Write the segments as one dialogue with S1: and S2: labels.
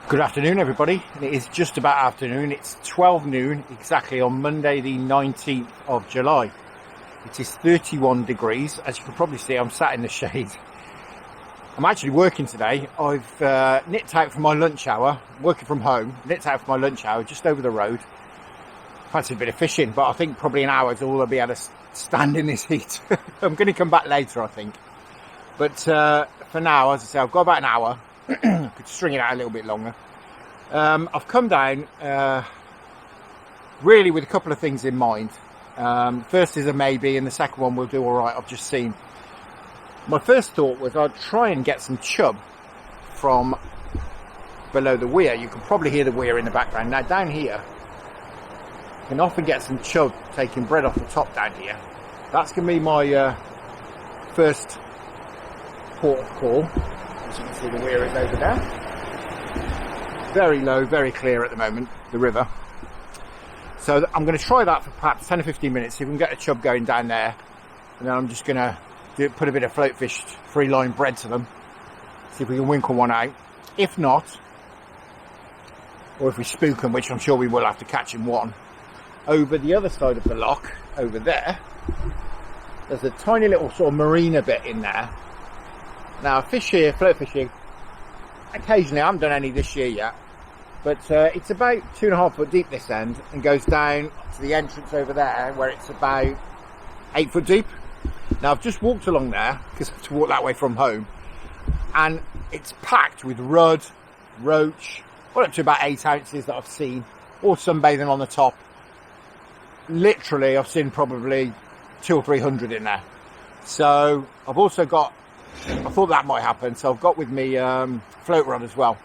S1: Good afternoon, everybody. It is just about afternoon. It's 12 noon exactly on Monday the 19th of July. It is 31 degrees. As you can probably see, I'm sat in the shade. I'm actually working today. I've nipped out for my lunch hour, working from home, nipped out for my lunch hour just over the road. Fancy a bit of fishing, but I think probably an hour is all I'll be able to stand in this heat. I'm going to come back later, I think. But for now, as I say, I've got about an hour. I could string it out a little bit longer. I've come down really with a couple of things in mind. First is a maybe, and the second one will do all right. I've just seen. My first thought was I'd try and get some chub from below the weir. You can probably hear the weir in the background. Now down here, you can often get some chub taking bread off the top down here. That's going to be my first port of call. As you can see, the weir is over there. Very low, very clear at the moment, the river. So I'm going to try that for perhaps 10 or 15 minutes, see if we can get a chub going down there. And then I'm just going to put a bit of float fish free line bread to them, see if we can winkle one out. If not, or if we spook them, which I'm sure we will have to catch in one, over the other side of the loch, over there, there's a tiny little sort of marina bit in there. Now, fish here, float fishing, occasionally, I haven't done any this year yet, but it's about 2.5 foot deep this end and goes down to the entrance over there where it's about 8 foot deep. Now, I've just walked along there because I have to walk that way from home, and it's packed with rudd, roach, well, up to about 8 ounces that I've seen, all sunbathing on the top. Literally, I've seen probably 200 or 300 in there. So I've also got, I thought that might happen, so I've got with me float rod as well.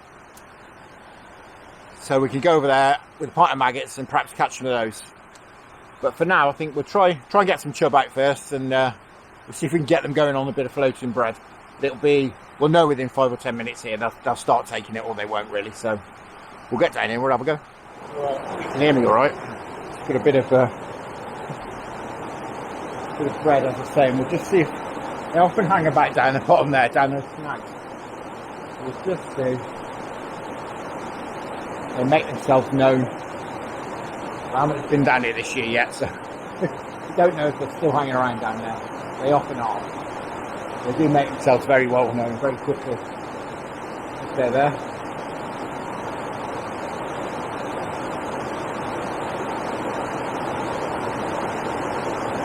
S1: So we can go over there with a pint of maggots and perhaps catch some of those. But for now, I think we'll try and get some chub out first, and we'll see if we can get them going on a bit of floating bread. It'll be, we'll know within 5 or 10 minutes here, they'll start taking it, or they won't really. So we'll get down here, we'll have a go. Right, you can hear me all right. Got a bit of bread, as I say, and we'll just see if they often hang about down the bottom there, down those snags. We'll just see. They make themselves known. I haven't been down here this year yet, so I don't know if they're still hanging around down there. They often are. They do make themselves very well known, very quickly. If they're there.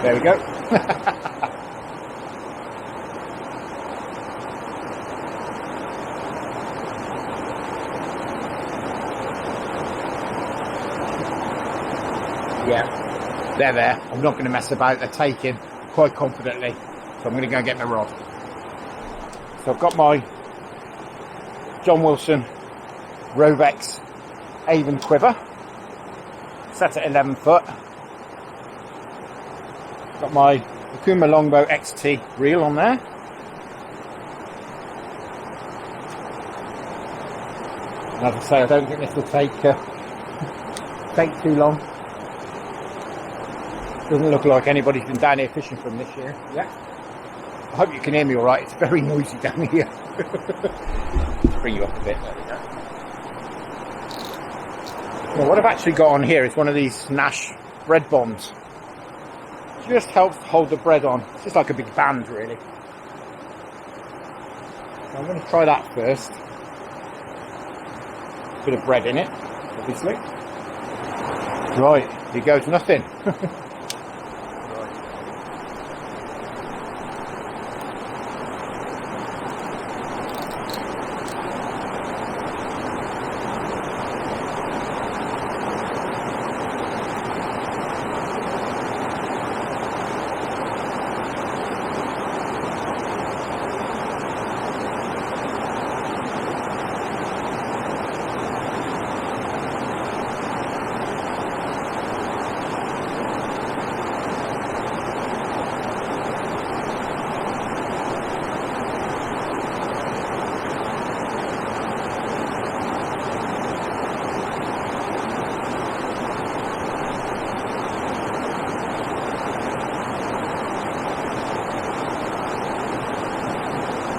S1: There we go. Yeah, they're there. I'm not going to mess about. They're taking quite confidently. So I'm going to go and get my rod. So I've got my John Wilson Rovex Avon Quiver, set at 11 foot. Got my Okuma Longbow XT reel on there. And as I say, I don't think this will take too long. Doesn't look like anybody's been down here fishing from this year yet. I hope you can hear me all right. It's very noisy down here. Let's bring you up a bit. There we go. Now, what I've actually got on here is one of these Nash bread bombs. Just helps hold the bread on. It's just like a big band, really. So I'm going to try that first. Bit of bread in it, obviously. Right, here goes nothing.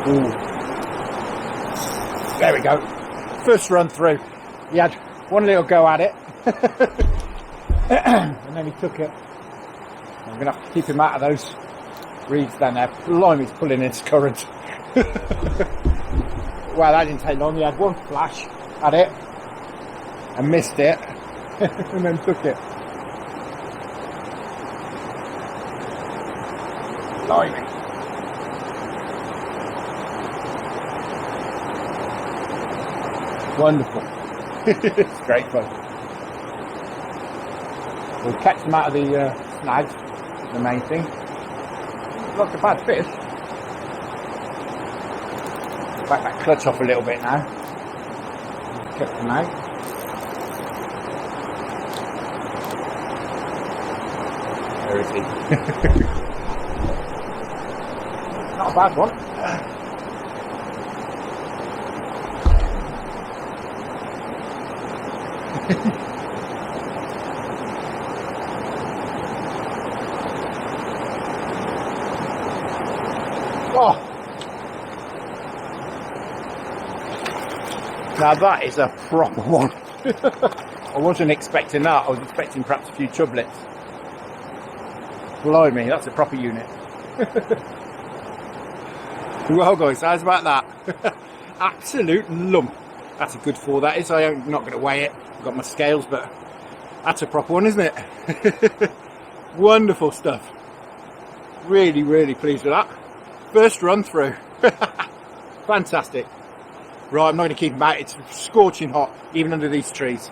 S1: Ooh. There we go. first run through, he had one little go at it, and then he took it. I'm going to have to keep him out of those reeds down there. Blimey, he's pulling his current. Well, that didn't take long. He had one flash at it and missed it, and then took it. Blimey. Wonderful. It's great fun. We'll catch them out of the snags, the main thing. Not a bad fish. Back that clutch off a little bit now. Cut them out. Where is he? Not a bad one. Oh, now that is a proper one. I wasn't expecting that. I was expecting perhaps a few chublets. Blimey, that's a proper unit. Well guys, how's about that? Absolute lump. That's a good 4 that is. I'm not going to weigh it. I've got my scales, but that's a proper one, isn't it? Wonderful stuff. Really, really pleased with that. First run through. Fantastic. Right, I'm not going to keep him out. It's scorching hot, even under these trees.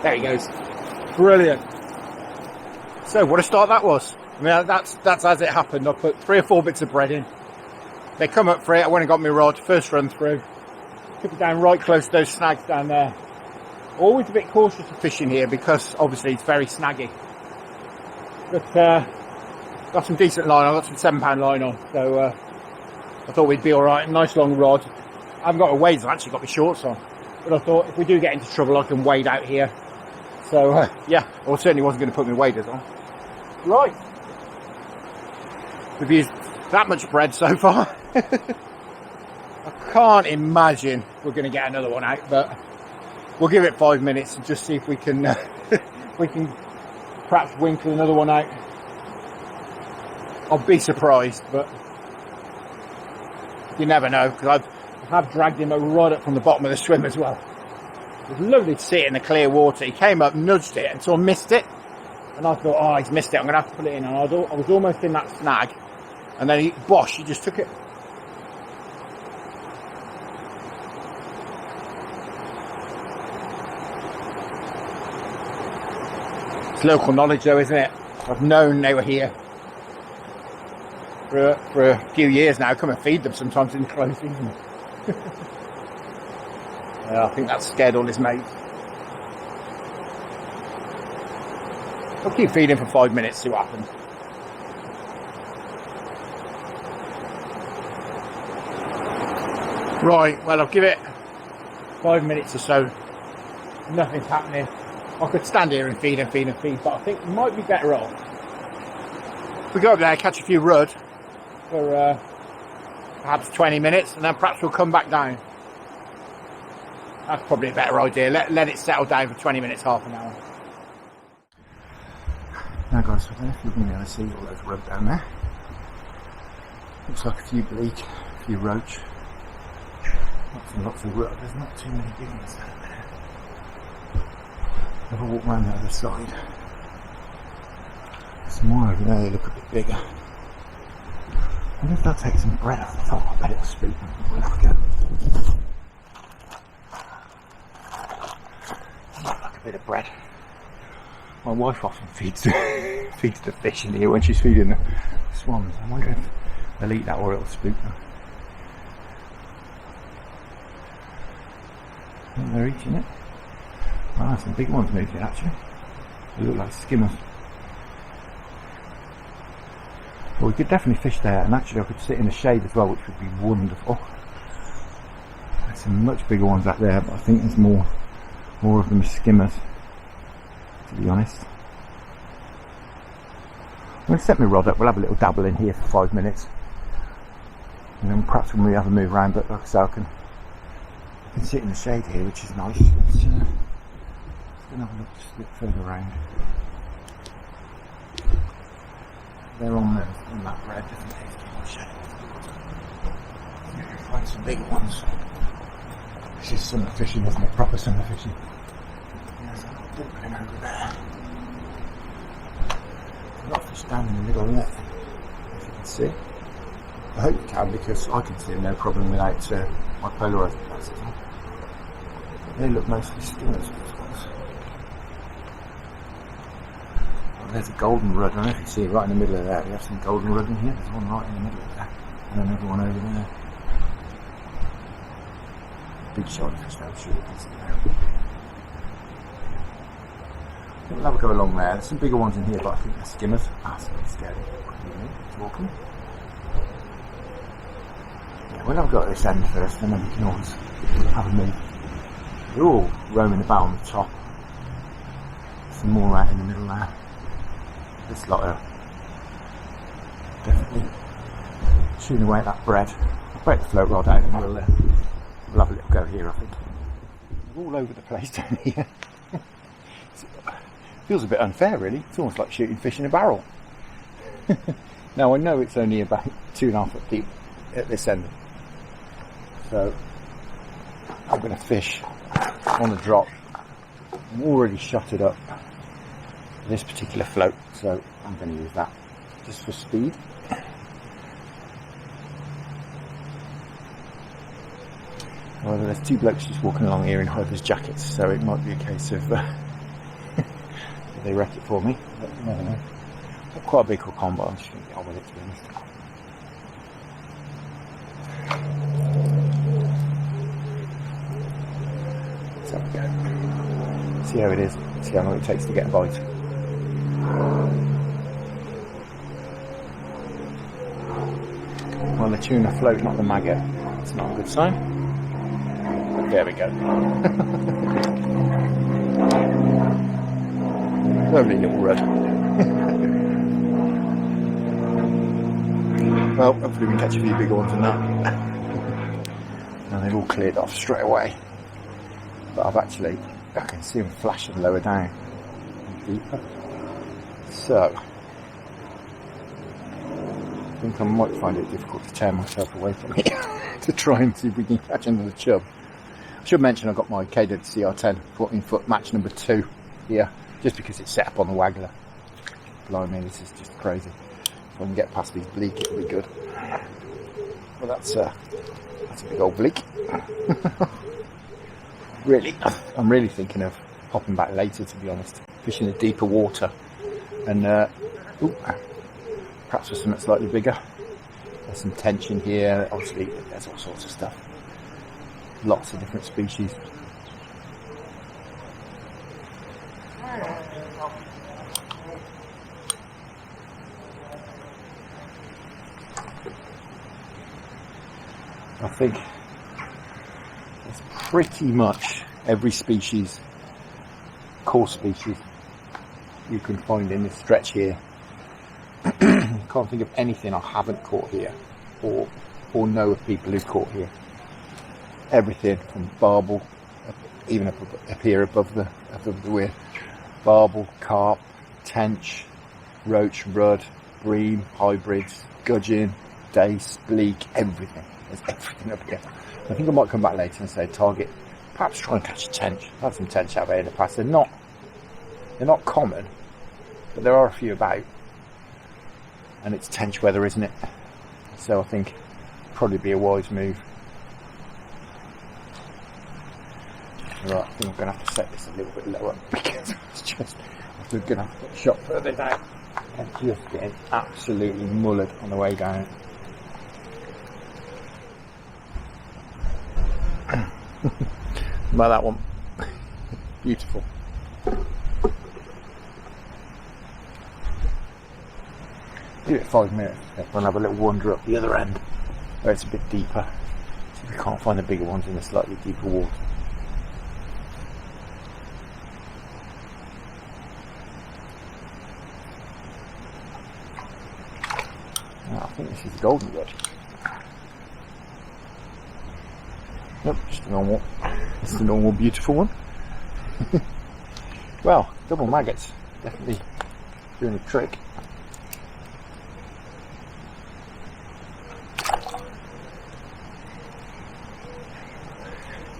S1: There he goes. Brilliant. So what a start that was. I mean, that's as it happened. I put 3 or 4 bits of bread in. They come up for it. I went and got my rod. First run through. Took it down right close to those snags down there. Always a bit cautious of fishing here because obviously it's very snaggy. But got some decent line. I got some 7-pound line on. So I thought we'd be alright. Nice long rod. I haven't got a wade. I've actually got my shorts on. But I thought if we do get into trouble, I can wade out here. So, yeah, I certainly wasn't going to put my waders on. Right. We've used that much bread so far. I can't imagine we're going to get another one out, but we'll give it 5 minutes and just see if we can perhaps winkle another one out. I'll be surprised, but you never know, because I have dragged him right up from the bottom of the swim as well. It was lovely to see it in the clear water. He came up, nudged it, and so I missed it. And I thought, oh, he's missed it. I'm going to have to put it in. And I was almost in that snag. And then he just took it. It's local knowledge though, isn't it? I've known they were here for a few years now. I come and feed them sometimes in the close season. I think that scared all his mates. I'll keep feeding for 5 minutes, see what happens. Right, well, I'll give it 5 minutes or so. Nothing's happening. I could stand here and feed, but I think we might be better off if we go up there, catch a few rudd for perhaps 20 minutes, and then perhaps we'll come back down. That's probably a better idea. Let it settle down for 20 minutes, half an hour. Now guys, I don't know if you're going to be able to see all those rudd down there. Looks like a few bleak, a few roach. Lots and lots of rudd. There's not too many big ones down there. I'll walk around the other side. Some more over there, they look a bit bigger. I wonder if they'll take some bread off the top. I bet it'll spook them. We'll have a go. Like a bit of bread. My wife often feeds the fish in here when she's feeding the swans. I wonder if they'll eat that or it'll spook them. I think they're eating it. Ah, some big ones moving actually. They look like skimmers. Well, we could definitely fish there, and actually I could sit in the shade as well, which would be wonderful. There's some much bigger ones out there, but I think there's more of them as skimmers. to be honest. I'm going to set my rod up, we'll have a little dabble in here for 5 minutes. And then perhaps when we have a move around, but like I say, I can sit in the shade here, which is nice. Let's have a look just a bit further around. They're on that bread, just in case it's in the shade. Find some big ones. This is summer fishing, isn't it? Proper summer fishing. There's a little dumpling over there. There's a lot of fish down in the middle there, as you can see. I hope you can, because I can see no problem without my polarized glasses on. They look mostly still as these ones. Oh, there's a golden rudd. I don't know if you can see it right in the middle of there. We have some golden rudd in here. There's one right in the middle of there. And another one over there. Big shiny fish though, I'm sure you can see there. We'll have a go along there. There's some bigger ones in here, but I think they're skimmers. That's a bit scary. Walking. Yeah, we'll have a go at this end first, and then we can always have a move. They're all roaming about on the top. Some more out in the middle there. This lot are definitely chewing away at that bread. I'll break the float rod out and we'll have a little go here, I think. We're all over the place down here. Feels a bit unfair, really. It's almost like shooting fish in a barrel. Now, I know it's only about 2.5 foot deep at this end. So, I'm going to fish on the drop. I'm already shut it up for this particular float, so I'm going to use that just for speed. Well, there's 2 blokes just walking along here in hivers jackets, so it might be a case of they wreck it for me. But you never know. Not quite a big hook on, but I'm just going to get on with it, to be honest. So we go. See how it is. See how long it takes to get a bite. Well, the tuna float, not the maggot. That's not a good sign. There we go. Lovely little rudd. Well, hopefully we can catch a few bigger ones than that. And they've all cleared off straight away. But I can see them flashing lower down and deeper. So, I think I might find it difficult to tear myself away from here to try and see if we can catch another chub. I should mention I've got my Cadence CR10 14-foot match number 2 here, just because it's set up on the waggler. Blimey, this is just crazy. If I can get past these bleak, it'll be good. Well, that's a big old bleak. Really, I'm really thinking of popping back later, to be honest. Fishing the deeper water, and perhaps with something slightly bigger. There's some tension here. Obviously, there's all sorts of stuff. Lots of different species. I think there's pretty much every species, core species, you can find in this stretch here. Can't think of anything I haven't caught here, or know of people who've caught here. Everything from barbel, even up here above the weir, barbel, carp, tench, roach, rudd, bream, hybrids, gudgeon, dace, bleak, everything. There's everything up here. I think I might come back later and say target, perhaps try and catch a tench. I've had some tench out there in the past. They're not common, but there are a few about, and it's tench weather, isn't it? So I think probably be a wise move. Right, I think I'm going to have to set this a little bit lower, because it's just, I'm going to have to put a shot further down. I'm just getting absolutely mullered on the way down. About that one. Beautiful. Give it 5 minutes. We'll have a little wander up the other end where it's a bit deeper. See if we can't find the bigger ones in the slightly deeper water. I think this is the golden red. Nope, just a normal. It's the normal beautiful one. Well, double maggots, definitely doing the trick.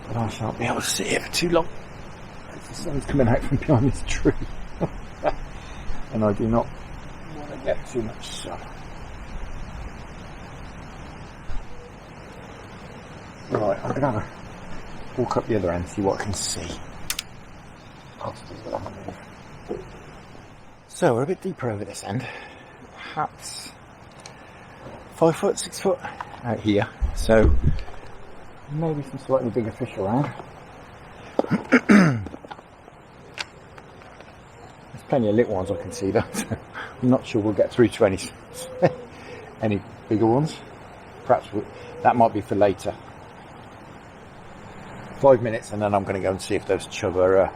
S1: But I shan't be able to sit here for too long. The sun's coming out from behind this tree. And I do not want to get too much sun. Right, I'm going to have a walk up the other end, see what I can see. So we're a bit deeper over this end. Perhaps 5 foot, 6 foot out here. So maybe some slightly bigger fish around. There's plenty of little ones I can see though. I'm not sure we'll get through to any bigger ones. Perhaps that might be for later. 5 minutes and then I'm going to go and see if those chub are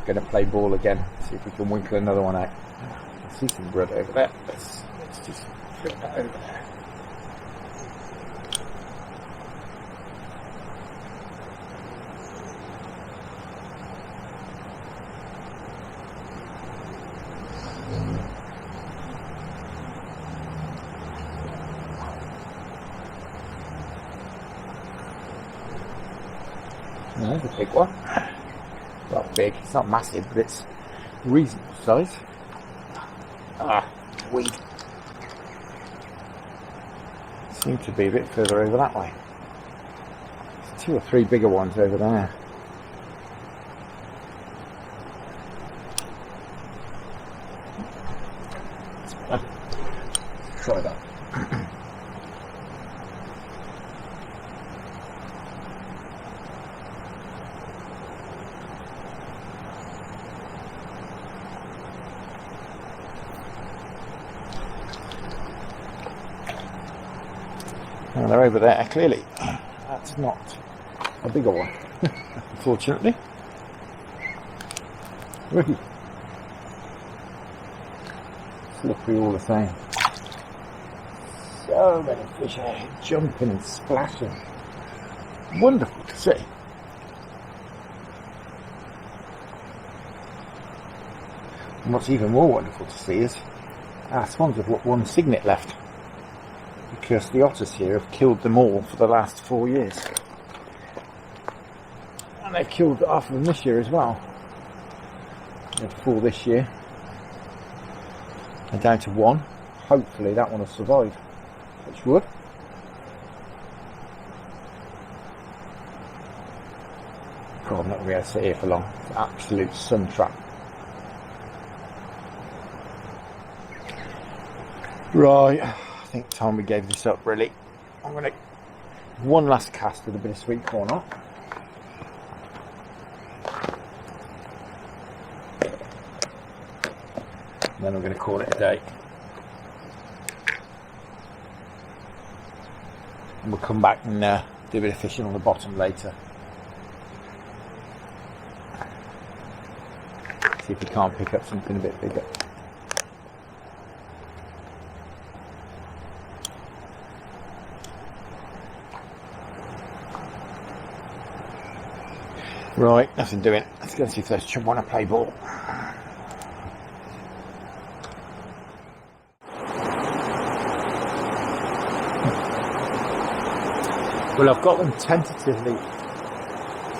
S1: going to play ball again. See if we can winkle another one out. I see some blood over there. Let's just flip that over there. No, there's a big one. Not big, it's not massive, but it's reasonable size. Weed. Seem to be a bit further over that way. There's 2 or 3 bigger ones over there. Let's try that. And they're over there, clearly. That's not a bigger one, unfortunately. Really slippery all the same. So many fish here, jumping and splashing. Wonderful to see. And what's even more wonderful to see is our swans have got 1 cygnet left. Because the otters here have killed them all for the last 4 years. And they've killed half of them this year as well. They had 4 this year. They're down to 1. Hopefully that one will survive. Which would. God, I'm not going to be able to sit here for long. It's an absolute sun trap. Right. I think time we gave this up really. I'm going to one last cast with a bit of sweet corn on. And then I'm going to call it a day. And we'll come back and do a bit of fishing on the bottom later. See if we can't pick up something a bit bigger. Right, nothing doing. Let's go and see if those chub want to play ball. Well, I've got them tentatively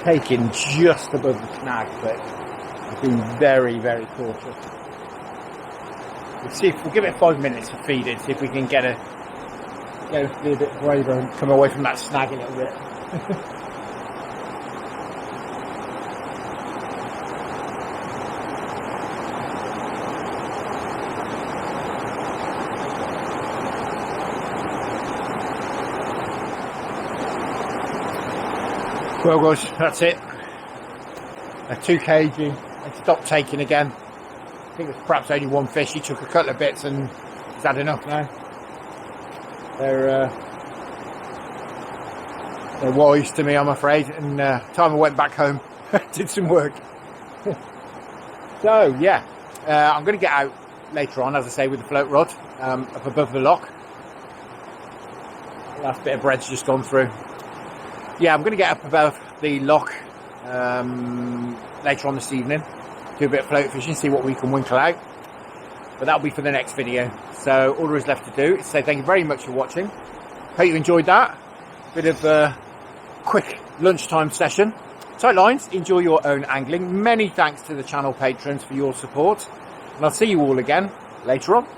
S1: taken just above the snag, but I've been very, very cautious. We'll see if we'll give it 5 minutes for feeding, see if we can get to be a bit braver and come away from that snag a little bit. Well guys, that's it. They're 2 kg. They stopped taking again. I think it was perhaps only 1 fish. He took a couple of bits and he's had enough now. They're wise to me, I'm afraid. And time I went back home, did some work. So yeah, I'm going to get out later on, as I say, with the float rod up above the lock. last bit of bread's just gone through. Yeah, I'm going to get up above the lock later on this evening, do a bit of float fishing, see what we can winkle out, but that'll be for the next video. So all there is left to do is say thank you very much for watching. Hope you enjoyed that bit of a quick lunchtime session. Tight lines, enjoy your own angling. Many thanks to the channel patrons for your support, and I'll see you all again later on.